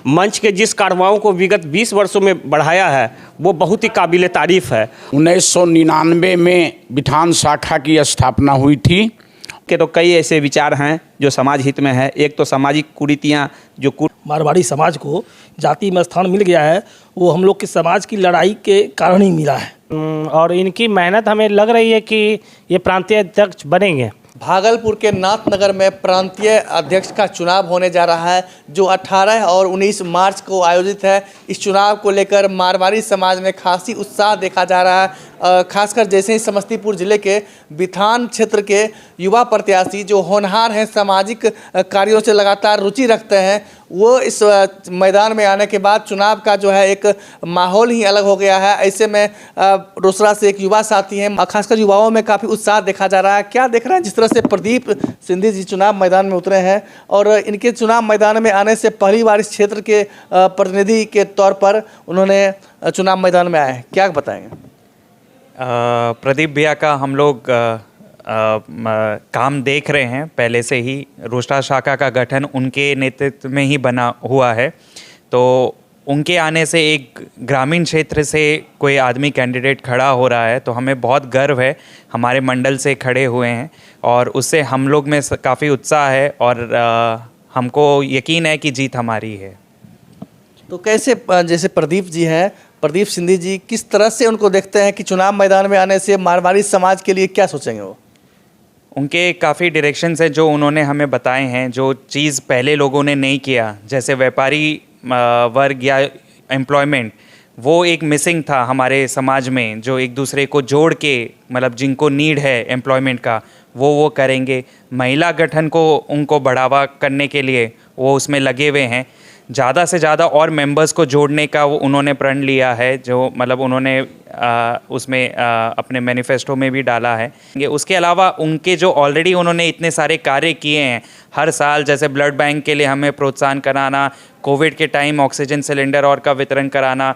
मंच के जिस कार्रवाइयों को विगत 20 वर्षों में बढ़ाया है वो बहुत ही काबिल तारीफ़ है। 1999 में विधान शाखा की स्थापना हुई थी। के तो कई ऐसे विचार हैं जो समाज हित में है। एक तो सामाजिक कुरीतियाँ जो मारवाड़ी समाज को जाति में स्थान मिल गया है, वो हम लोग के समाज की लड़ाई के कारण ही मिला है। और इनकी मेहनत हमें लग रही है कि ये प्रांतीय अध्यक्ष बनेंगे। भागलपुर के नाथनगर में प्रांतीय अध्यक्ष का चुनाव होने जा रहा है, जो 18 और 19 मार्च को आयोजित है। इस चुनाव को लेकर मारवाड़ी समाज में खासी उत्साह देखा जा रहा है। खासकर जैसे ही समस्तीपुर जिले के बिथान क्षेत्र के युवा प्रत्याशी जो होनहार हैं, सामाजिक कार्यों से लगातार रुचि रखते हैं, वो इस मैदान में आने के बाद चुनाव का जो है एक माहौल ही अलग हो गया है। ऐसे में रोसड़ा से एक युवा साथी हैं, खासकर युवाओं में काफ़ी उत्साह देखा जा रहा है। क्या देख रहे हैं जिस तरह से प्रदीप सिंधी जी चुनाव मैदान में उतरे हैं और इनके चुनाव मैदान में आने से पहली बार इस क्षेत्र के प्रतिनिधि के तौर पर उन्होंने चुनाव मैदान में आए हैं, क्या बताएंगे? प्रदीप भैया का हम लोग काम देख रहे हैं पहले से ही। रोसड़ा शाखा का गठन उनके नेतृत्व में ही बना हुआ है, तो उनके आने से एक ग्रामीण क्षेत्र से कोई आदमी कैंडिडेट खड़ा हो रहा है तो हमें बहुत गर्व है। हमारे मंडल से खड़े हुए हैं और उससे हम लोग में काफ़ी उत्साह है और हमको यकीन है कि जीत हमारी है। तो कैसे, जैसे प्रदीप जी हैं, प्रदीप सिंधी जी, किस तरह से उनको देखते हैं कि चुनाव मैदान में आने से मारवाड़ी समाज के लिए क्या सोचेंगे वो? उनके काफ़ी डायरेक्शंस हैं जो उन्होंने हमें बताए हैं, जो चीज़ पहले लोगों ने नहीं किया, जैसे व्यापारी वर्ग या एम्प्लॉयमेंट, वो एक मिसिंग था हमारे समाज में, जो एक दूसरे को जोड़ के मतलब जिनको नीड है एम्प्लॉयमेंट का वो करेंगे। महिला गठन को उनको बढ़ावा करने के लिए वो उसमें लगे हुए हैं। ज़्यादा से ज़्यादा और मेंबर्स को जोड़ने का वो उन्होंने प्रण लिया है, जो मतलब उन्होंने उसमें अपने मैनिफेस्टो में भी डाला है। उसके अलावा उनके जो ऑलरेडी उन्होंने इतने सारे कार्य किए हैं हर साल, जैसे ब्लड बैंक के लिए हमें प्रोत्साहन कराना, कोविड के टाइम ऑक्सीजन सिलेंडर और का वितरण कराना,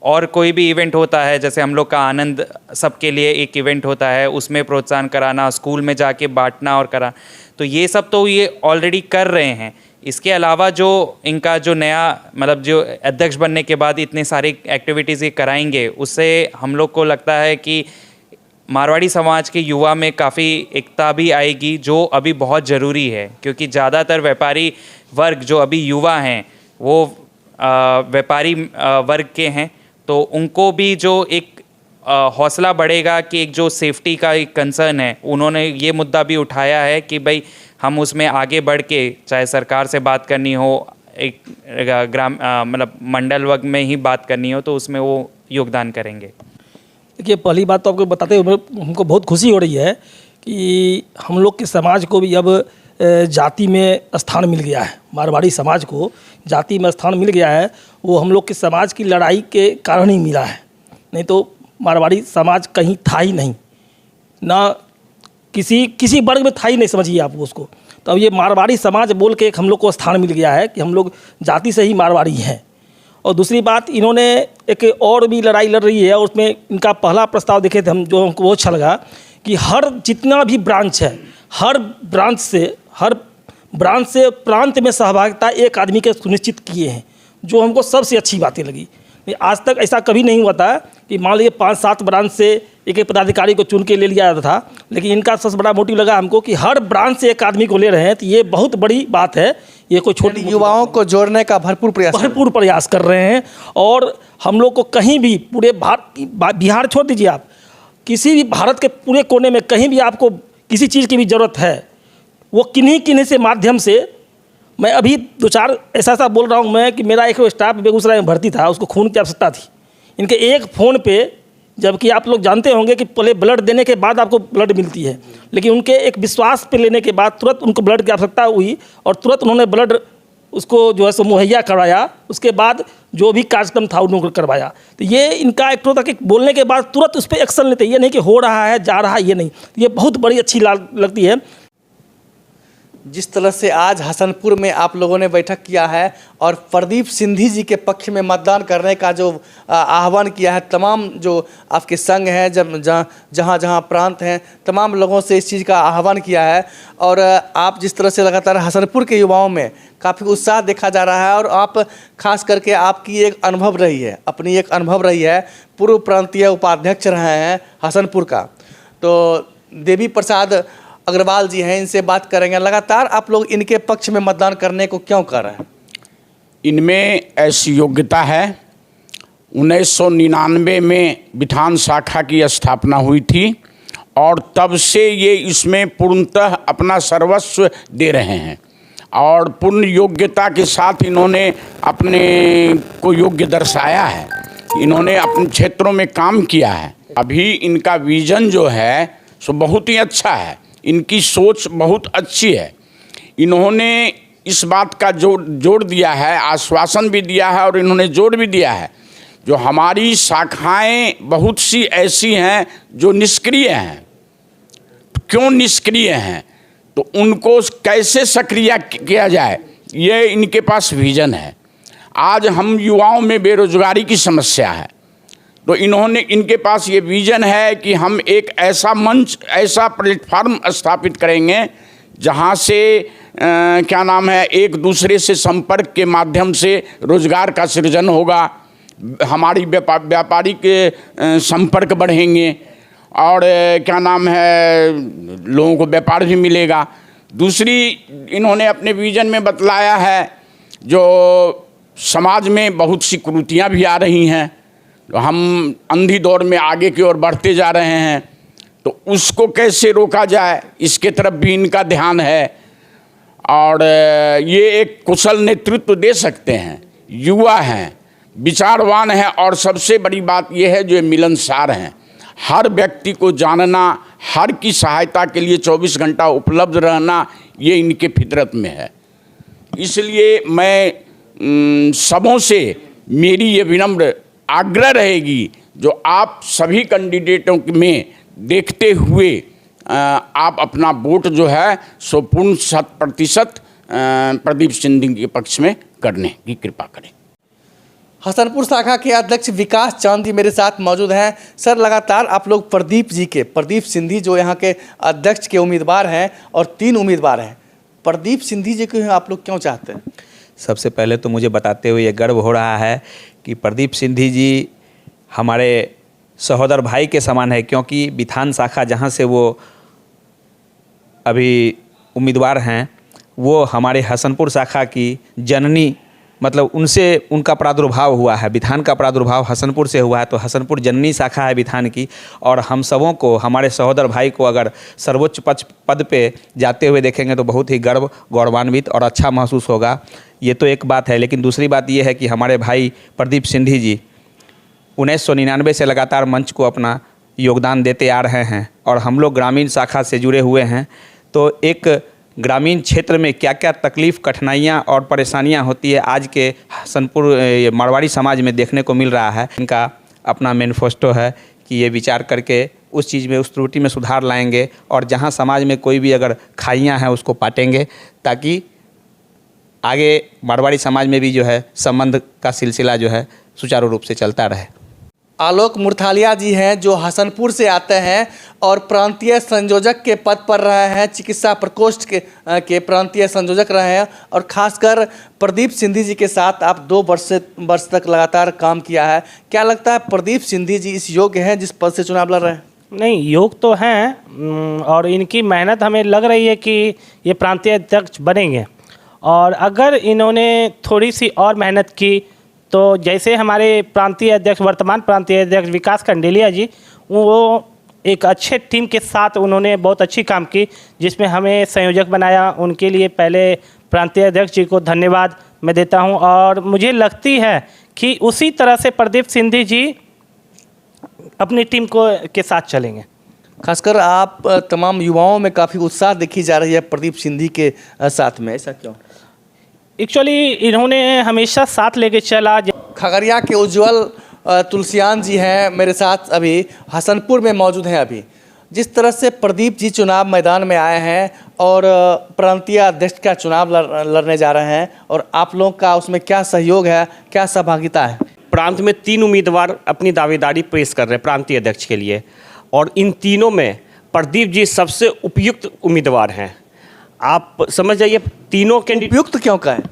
और कोई भी इवेंट होता है जैसे हम लोग का आनंद सबके लिए एक इवेंट होता है, उसमें प्रोत्साहन कराना, स्कूल में जाके बांटना और करा, तो ये सब तो ये ऑलरेडी कर रहे हैं। इसके अलावा जो इनका जो नया मतलब जो अध्यक्ष बनने के बाद इतने सारी एक्टिविटीज़ ये कराएंगे, उससे हम लोग को लगता है कि मारवाड़ी समाज के युवा में काफ़ी एकता भी आएगी, जो अभी बहुत ज़रूरी है। क्योंकि ज़्यादातर व्यापारी वर्ग जो अभी युवा हैं वो व्यापारी वर्ग के हैं, तो उनको भी जो एक हौसला बढ़ेगा कि एक जो सेफ्टी का एक कंसर्न है, उन्होंने ये मुद्दा भी उठाया है कि भाई हम उसमें आगे बढ़ के, चाहे सरकार से बात करनी हो, एक ग्राम मतलब मंडल वर्ग में ही बात करनी हो, तो उसमें वो योगदान करेंगे। देखिए, पहली बात तो आपको बताते हुए हमको बहुत खुशी हो रही है कि हम लोग के समाज को भी अब जाति में स्थान मिल गया है। मारवाड़ी समाज को जाति में स्थान मिल गया है, वो हम लोग के समाज की लड़ाई के कारण ही मिला है। नहीं तो मारवाड़ी समाज कहीं था ही नहीं, ना किसी वर्ग में था ही नहीं, समझिए आप उसको। तो अब ये मारवाड़ी समाज बोल के एक हम लोग को स्थान मिल गया है कि हम लोग जाति से ही मारवाड़ी हैं। और दूसरी बात, इन्होंने एक और भी लड़ाई लड़ रही है और उसमें इनका पहला प्रस्ताव देखे थे हम, जो हमको बहुत अच्छा लगा कि हर जितना भी ब्रांच है, हर ब्रांच से प्रांत में सहभागिता एक आदमी के सुनिश्चित किए हैं, जो हमको सबसे अच्छी बातें लगी। आज तक ऐसा कभी नहीं हुआ था कि मान लीजिए 5-7 ब्रांच से एक पदाधिकारी को चुन के ले लिया जाता था, लेकिन इनका सबसे बड़ा मोटिव लगा हमको कि हर ब्रांच से एक आदमी को ले रहे हैं, तो ये बहुत बड़ी बात है। ये कोई छोटी, युवाओं को जोड़ने का भरपूर प्रयास कर रहे हैं। और हम लोग को कहीं भी पूरे बिहार छोड़ दीजिए, आप किसी भी भारत के पूरे कोने में कहीं भी आपको किसी चीज़ की भी ज़रूरत है, वो किन्हीं से माध्यम से, मैं अभी 2-4 ऐसा बोल रहा हूँ मैं कि मेरा एक स्टाफ बेगूसराय में भर्ती था, उसको खून की आवश्यकता थी। इनके एक फ़ोन पे, जबकि आप लोग जानते होंगे कि पहले ब्लड देने के बाद आपको ब्लड मिलती है, लेकिन उनके एक विश्वास पे लेने के बाद तुरंत उनको ब्लड की आवश्यकता हुई और तुरंत उन्होंने ब्लड उसको जो है सो मुहैया करवाया। उसके बाद जो भी कार्यक्रम था उन्होंने करवाया। तो ये इनका एक तो तक बोलने के बाद तुरंत उस पर एक्शन लेते, ये नहीं कि हो रहा है जा रहा है, ये नहीं, ये बहुत बड़ी अच्छी लगती है। जिस तरह से आज हसनपुर में आप लोगों ने बैठक किया है और प्रदीप सिंधी जी के पक्ष में मतदान करने का जो आह्वान किया है, तमाम जो आपके संघ हैं, जब जहाँ जहाँ प्रांत हैं, तमाम लोगों से इस चीज़ का आह्वान किया है। और आप जिस तरह से लगातार हसनपुर के युवाओं में काफ़ी उत्साह देखा जा रहा है और आप खास करके आपकी एक अनुभव रही है, अपनी एक अनुभव रही है, पूर्व प्रांतीय उपाध्यक्ष रहे हैं हसनपुर का। तो देवी प्रसाद अग्रवाल जी हैं, इनसे बात करेंगे। लगातार आप लोग इनके पक्ष में मतदान करने को क्यों कर रहे हैं? इनमें ऐसी योग्यता है। 1999 में विधान शाखा की स्थापना हुई थी और तब से ये इसमें पूर्णतः अपना सर्वस्व दे रहे हैं और पूर्ण योग्यता के साथ इन्होंने अपने को योग्य दर्शाया है। इन्होंने अपने क्षेत्रों में काम किया है। अभी इनका विजन जो है सो बहुत ही अच्छा है, इनकी सोच बहुत अच्छी है। इन्होंने इस बात का जोड़ दिया है, आश्वासन भी दिया है और इन्होंने जोड़ भी दिया है, जो हमारी शाखाएं बहुत सी ऐसी हैं जो निष्क्रिय हैं। क्यों निष्क्रिय हैं, तो उनको कैसे सक्रिय किया जाए, ये इनके पास विजन है। आज हम युवाओं में बेरोजगारी की समस्या है, तो इनके पास ये विजन है कि हम एक ऐसा मंच, ऐसा प्लेटफार्म स्थापित करेंगे जहाँ से क्या नाम है, एक दूसरे से संपर्क के माध्यम से रोजगार का सृजन होगा, हमारी व्यापारिक संपर्क बढ़ेंगे और क्या नाम है, लोगों को व्यापार भी मिलेगा। दूसरी इन्होंने अपने विजन में बतलाया है, जो समाज में बहुत सी कुरीतियाँ भी आ रही हैं, तो हम अंधी दौड़ में आगे की ओर बढ़ते जा रहे हैं, तो उसको कैसे रोका जाए, इसके तरफ भी इनका ध्यान है। और ये एक कुशल नेतृत्व दे सकते हैं, युवा हैं, विचारवान हैं और सबसे बड़ी बात यह है जो मिलनसार हैं। हर व्यक्ति को जानना, हर की सहायता के लिए 24 घंटा उपलब्ध रहना, ये इनके फितरत में है। इसलिए मैं सबों से मेरी ये विनम्र आग्रह रहेगी, जो आप सभी कैंडिडेटों में देखते हुए आप अपना वोट जो है सो पूर्ण 100% प्रदीप सिंधी के पक्ष में करने की कृपा करें। हसनपुर शाखा के अध्यक्ष विकास चांद जी मेरे साथ मौजूद हैं। सर, लगातार आप लोग प्रदीप सिंधी जो यहाँ के अध्यक्ष के उम्मीदवार हैं और 3 उम्मीदवार हैं, प्रदीप सिंधी जी को आप लोग क्यों चाहते हैं? सबसे पहले तो मुझे बताते हुए ये गर्व हो रहा है कि प्रदीप सिंधी जी हमारे सहोदर भाई के समान है, क्योंकि विधान शाखा जहाँ से वो अभी उम्मीदवार हैं, वो हमारे हसनपुर शाखा की जननी, मतलब उनका प्रादुर्भाव हुआ है। विधान का प्रादुर्भाव हसनपुर से हुआ है, तो हसनपुर जननी शाखा है विधान की। और हम सबों को, हमारे सहोदर भाई को अगर सर्वोच्च पद पे जाते हुए देखेंगे तो बहुत ही गौरवान्वित और अच्छा महसूस होगा। ये तो एक बात है, लेकिन दूसरी बात ये है कि हमारे भाई प्रदीप सिंधी जी 1999 से लगातार मंच को अपना योगदान देते आ रहे हैं और हम लोग ग्रामीण शाखा से जुड़े हुए हैं। तो एक ग्रामीण क्षेत्र में क्या क्या तकलीफ़, कठिनाइयाँ और परेशानियाँ होती है आज के हसनपुर मारवाड़ी समाज में देखने को मिल रहा है। इनका अपना मैनिफेस्टो है कि ये विचार करके उस चीज़ में, उस त्रुटि में सुधार लाएंगे और जहाँ समाज में कोई भी अगर खाइयाँ हैं उसको पाटेंगे, ताकि आगे मारवाड़ी समाज में भी जो है संबंध का सिलसिला जो है सुचारू रूप से चलता रहे। आलोक मुरथालिया जी हैं, जो हसनपुर से आते हैं और प्रांतीय संयोजक के पद पर रहे हैं, चिकित्सा प्रकोष्ठ के प्रांतीय संयोजक रहे हैं और खासकर प्रदीप सिंधी जी के साथ आप 2 वर्ष तक लगातार काम किया है। क्या लगता है प्रदीप सिंधी जी इस योग्य हैं जिस पद से चुनाव लड़ रहे हैं? नहीं, योग तो हैं और इनकी मेहनत हमें लग रही है कि ये प्रांतीय अध्यक्ष बनेंगे। और अगर इन्होंने थोड़ी सी और मेहनत की तो जैसे हमारे वर्तमान प्रांतीय अध्यक्ष विकास कंडेलिया जी, वो एक अच्छे टीम के साथ उन्होंने बहुत अच्छी काम की, जिसमें हमें संयोजक बनाया। उनके लिए पहले प्रांतीय अध्यक्ष जी को धन्यवाद मैं देता हूं और मुझे लगती है कि उसी तरह से प्रदीप सिंधी जी अपनी टीम के साथ चलेंगे। खासकर आप तमाम युवाओं में काफ़ी उत्साह देखी जा रही है प्रदीप सिंधी के साथ में, ऐसा क्यों? एक्चुअली इन्होंने हमेशा साथ लेके चला। खगड़िया के उज्जवल तुलसियान जी हैं मेरे साथ, अभी हसनपुर में मौजूद हैं। अभी जिस तरह से प्रदीप जी चुनाव मैदान में आए हैं और प्रांतीय अध्यक्ष का चुनाव लड़ने जा रहे हैं, और आप लोगों का उसमें क्या सहयोग है, क्या सहभागिता है? प्रांत में 3 उम्मीदवार अपनी दावेदारी पेश कर रहे हैं प्रांतीय अध्यक्ष के लिए, और इन तीनों में प्रदीप जी सबसे उपयुक्त उम्मीदवार हैं। आप समझ जाइए, तीनों कैंडिडेट उपयुक्त क्यों का है?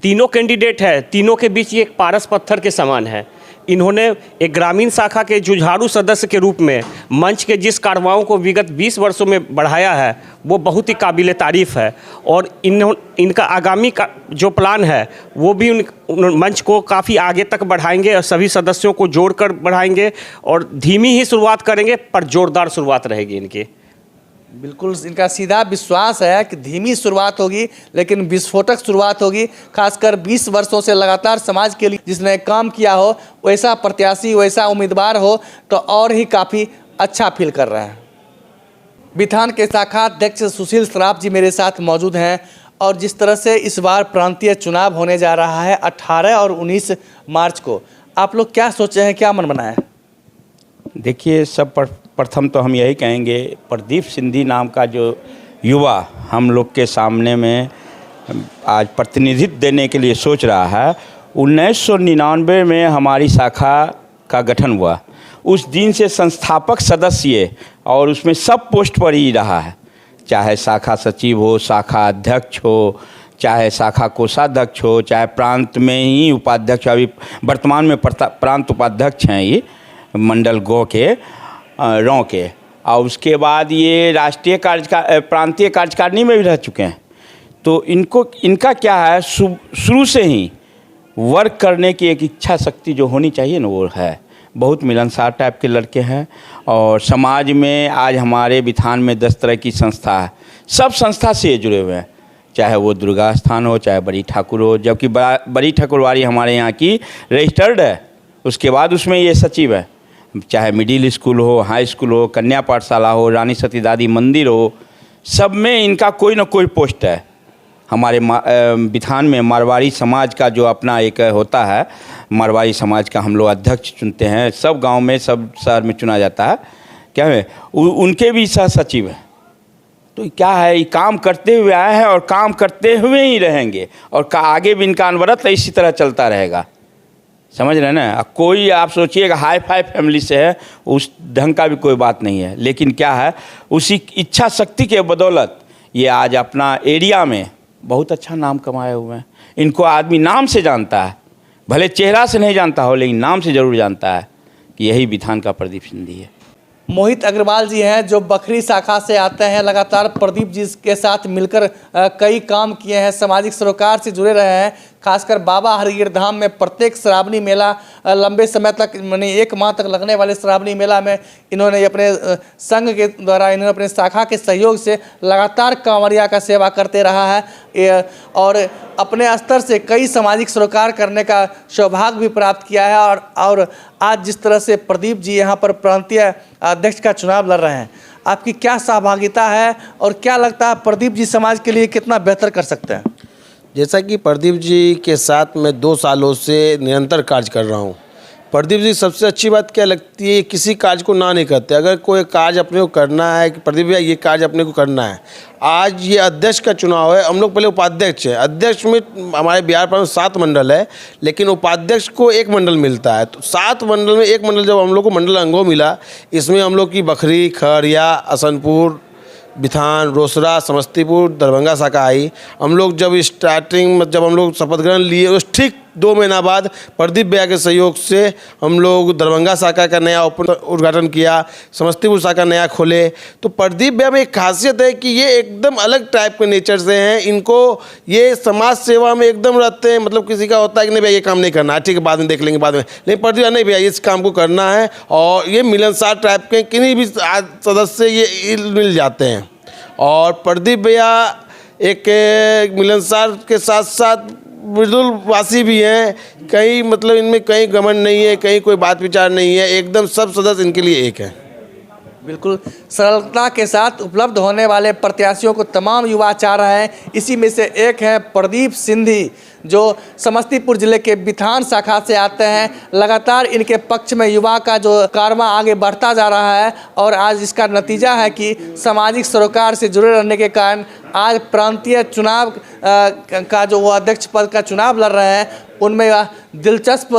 तीनों कैंडिडेट है, तीनों के बीच ये एक पारस पत्थर के समान है। इन्होंने एक ग्रामीण शाखा के जुझारू सदस्य के रूप में मंच के जिस कारवाओं को विगत 20 वर्षों में बढ़ाया है वो बहुत ही काबिल तारीफ़ है, और इनका आगामी का जो प्लान है वो भी उन मंच को काफ़ी आगे तक बढ़ाएंगे और सभी सदस्यों को जोड़कर बढ़ाएंगे, और धीमी ही शुरुआत करेंगे पर जोरदार शुरुआत रहेगी इनकी। बिल्कुल, इनका सीधा विश्वास है कि धीमी शुरुआत होगी लेकिन विस्फोटक शुरुआत होगी। खासकर 20 वर्षों से लगातार समाज के लिए जिसने काम किया हो, वैसा प्रत्याशी, वैसा उम्मीदवार हो तो और ही काफ़ी अच्छा फील कर रहे हैं। विधान के शाखा अध्यक्ष सुशील सराफ जी मेरे साथ मौजूद हैं, और जिस तरह से इस बार प्रांतीय चुनाव होने जा रहा है 18 और 19 मार्च को, आप लोग क्या सोचे हैं, क्या मन बनाया है? देखिए, सब प्रथम तो हम यही कहेंगे, प्रदीप सिंधी नाम का जो युवा हम लोग के सामने में आज प्रतिनिधित्व देने के लिए सोच रहा है, 1999 में हमारी शाखा का गठन हुआ। उस दिन से संस्थापक सदस्य और उसमें सब पोस्ट पर ही रहा है, चाहे शाखा सचिव हो, शाखा अध्यक्ष हो, चाहे शाखा कोषाध्यक्ष हो, चाहे प्रांत में ही उपाध्यक्ष, अभी वर्तमान में प्रांत उपाध्यक्ष हैं ये मंडल गो के रौ के, और उसके बाद ये राष्ट्रीय प्रांतीय कार्यकारिणी में भी रह चुके हैं। तो इनका क्या है, शुरू से ही वर्क करने की एक इच्छा शक्ति जो होनी चाहिए ना, वो है। बहुत मिलनसार टाइप के लड़के हैं, और समाज में आज हमारे विधान में 10 तरह की संस्था है, सब संस्था से जुड़े हुए हैं, चाहे वो दुर्गा स्थान हो, चाहे बड़ी ठाकुर हो, जबकि बड़ी ठाकुरवाड़ी हमारे यहाँ की रजिस्टर्ड है, उसके बाद उसमें ये सचिव है, चाहे मिडिल स्कूल हो, हाई स्कूल हो, कन्या पाठशाला हो, रानी सती दादी मंदिर हो, सब में इनका कोई ना कोई पोस्ट है। हमारे विधान में मारवाड़ी समाज का जो अपना एक होता है, मारवाड़ी समाज का हम लोग अध्यक्ष चुनते हैं, सब गांव में, सब शहर में चुना जाता है, क्या है, उनके भी सह सचिव हैं। तो क्या है, ये काम करते हुए आए हैं और काम करते हुए ही रहेंगे, और आगे भी इनका अनवरत इसी तरह चलता रहेगा। समझ रहे हैं ना? कोई आप सोचिएगा हाई फाई फैमिली से है, उस ढंग का भी कोई बात नहीं है, लेकिन क्या है, उसी इच्छा शक्ति के बदौलत ये आज अपना एरिया में बहुत अच्छा नाम कमाए हुए हैं। इनको आदमी नाम से जानता है, भले चेहरा से नहीं जानता हो, लेकिन नाम से ज़रूर जानता है कि यही विधान का प्रदीप सिंधी है। मोहित अग्रवाल जी हैं जो बखरी शाखा से आते हैं, लगातार प्रदीप जी के साथ मिलकर कई काम किए हैं, सामाजिक सरोकार से जुड़े रहे हैं। खासकर बाबा हरिगिर धाम में प्रत्येक श्रावणी मेला लंबे समय तक, माने 1 माह तक लगने वाले श्रावणी मेला में इन्होंने अपने संघ के द्वारा, इन्होंने अपने शाखा के सहयोग से लगातार कांवरिया का सेवा करते रहा है, और अपने स्तर से कई सामाजिक सरोकार करने का सौभाग्य भी प्राप्त किया है। और आज जिस तरह से प्रदीप जी यहाँ पर प्रांतीय अध्यक्ष का चुनाव लड़ रहे हैं, आपकी क्या सहभागिता है और क्या लगता है प्रदीप जी समाज के लिए कितना बेहतर कर सकते हैं? जैसा कि प्रदीप जी के साथ मैं 2 सालों से निरंतर कार्य कर रहा हूँ। प्रदीप जी सबसे अच्छी बात क्या लगती है, किसी कार्य को ना नहीं करते। अगर कोई कार्य अपने को करना है कि प्रदीप भैया ये कार्य अपने को करना है, आज ये अध्यक्ष का चुनाव है, हम लोग पहले उपाध्यक्ष है। अध्यक्ष में हमारे बिहार पर 7 मंडल है, लेकिन उपाध्यक्ष को 1 मंडल मिलता है। तो 7 मंडल में 1 मंडल जब हम लोग को मंडल अंगों मिला, इसमें हम लोग की बखरी, खरिया, असनपुर, बिथान, रोसड़ा, समस्तीपुर, दरभंगा शाखा आई। हम लोग जब स्टार्टिंग में जब हम लोग शपथ ग्रहण लिए, उस ठीक 2 महीना बाद प्रदीप भैया के सहयोग से हम लोग दरभंगा शाखा का नया उद्घाटन किया, समस्तीपुर शाखा नया खोले। तो प्रदीप भैया में एक खासियत है कि ये एकदम अलग टाइप के नेचर से हैं। इनको ये समाज सेवा में एकदम रहते हैं। मतलब किसी का होता है कि नहीं भैया ये काम नहीं करना है, ठीक है बाद में देख लेंगे बाद में, लेकिन प्रदीप भैया नहीं भैया इस काम को करना है। और ये मिलनसार टाइप के किन्हीं भी सदस्य ये मिल जाते हैं। और प्रदीप भैया एक मिलनसार के साथ साथ मृदुलवासी भी हैं। कहीं मतलब इनमें कहीं घमंड नहीं है, कहीं कोई बात विचार नहीं है, एकदम सब सदस्य इनके लिए एक है। बिल्कुल सरलता के साथ उपलब्ध होने वाले प्रत्याशियों को तमाम युवा चाह रहे हैं। इसी में से एक है प्रदीप सिंधी, जो समस्तीपुर जिले के बिथान शाखा से आते हैं। लगातार इनके पक्ष में युवा का जो कारवां आगे बढ़ता जा रहा है और आज इसका नतीजा है कि सामाजिक सरोकार से जुड़े रहने के कारण आज प्रांतीय चुनाव का जो वो अध्यक्ष पद का चुनाव लड़ रहे हैं उनमें दिलचस्प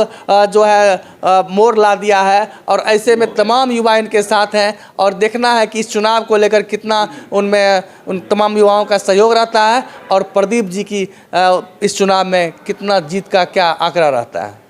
जो है मोड़ ला दिया है। और ऐसे में तमाम युवा इनके साथ हैं और देखना है कि इस चुनाव को लेकर कितना उन तमाम युवाओं का सहयोग रहता है और प्रदीप जी की इस चुनाव में कितना जीत का क्या आंकड़ा रहता है।